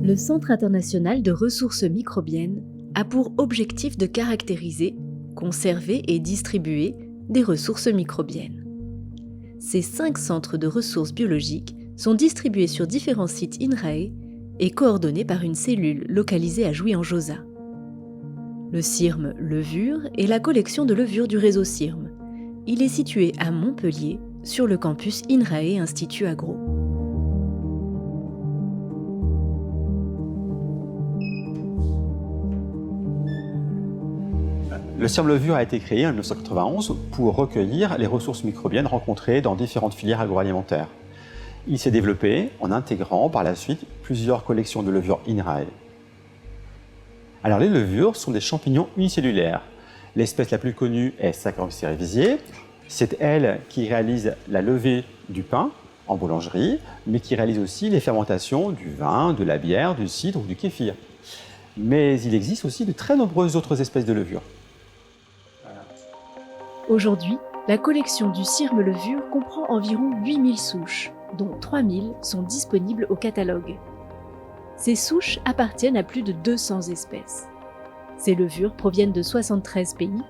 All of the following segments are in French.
Le Centre international de ressources microbiennes a pour objectif de caractériser, conserver et distribuer des ressources microbiennes. Ces 5 centres de ressources biologiques sont distribués sur différents sites INRAE et coordonnés par une cellule localisée à Jouy-en-Josas. Le CIRM Levure est la collection de levures du réseau CIRM. Il est situé à Montpellier, sur le campus INRAE Institut Agro. Le CIRM Levure a été créé en 1991 pour recueillir les ressources microbiennes rencontrées dans différentes filières agroalimentaires. Il s'est développé en intégrant par la suite plusieurs collections de levures INRAE. Alors les levures sont des champignons unicellulaires. L'espèce la plus connue est Saccharus cerevisiae. C'est elle qui réalise la levée du pain en boulangerie, mais qui réalise aussi les fermentations du vin, de la bière, du cidre ou du kéfir. Mais il existe aussi de très nombreuses autres espèces de levures. Aujourd'hui, la collection du CIRM Levure comprend environ 8000 souches, dont 3000 sont disponibles au catalogue. Ces souches appartiennent à plus de 200 espèces. Ces levures proviennent de 73 pays,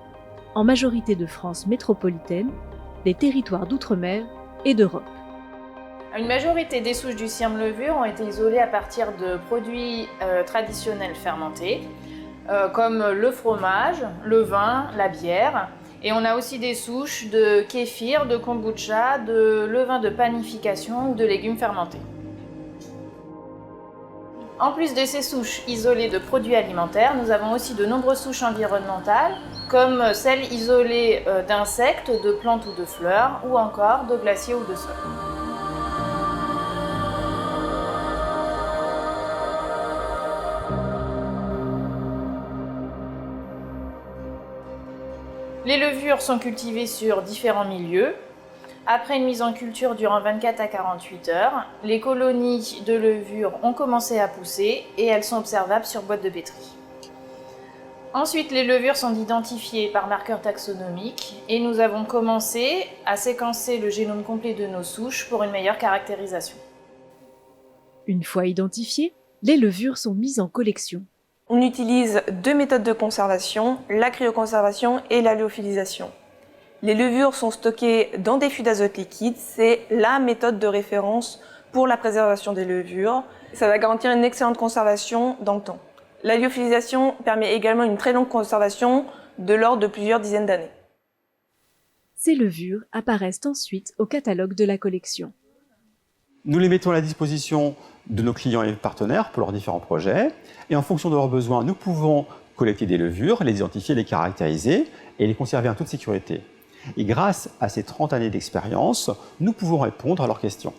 en majorité de France métropolitaine, des territoires d'outre-mer et d'Europe. Une majorité des souches du CIRM Levure ont été isolées à partir de produits traditionnels fermentés, comme le fromage, le vin, la bière. Et on a aussi des souches de kéfir, de kombucha, de levain de panification ou de légumes fermentés. En plus de ces souches isolées de produits alimentaires, nous avons aussi de nombreuses souches environnementales, comme celles isolées d'insectes, de plantes ou de fleurs, ou encore de glaciers ou de sols. Les levures sont cultivées sur différents milieux. Après une mise en culture durant 24 à 48 heures, les colonies de levures ont commencé à pousser et elles sont observables sur boîte de pétri. Ensuite, les levures sont identifiées par marqueurs taxonomiques et nous avons commencé à séquencer le génome complet de nos souches pour une meilleure caractérisation. Une fois identifiées, les levures sont mises en collection. On utilise 2 méthodes de conservation, la cryoconservation et la lyophilisation. Les levures sont stockées dans des fûts d'azote liquide, c'est la méthode de référence pour la préservation des levures. Ça va garantir une excellente conservation dans le temps. La lyophilisation permet également une très longue conservation de l'ordre de plusieurs dizaines d'années. Ces levures apparaissent ensuite au catalogue de la collection. Nous les mettons à la disposition de nos clients et partenaires pour leurs différents projets. Et en fonction de leurs besoins, nous pouvons collecter des levures, les identifier, les caractériser et les conserver en toute sécurité. Et grâce à ces 30 années d'expérience, nous pouvons répondre à leurs questions.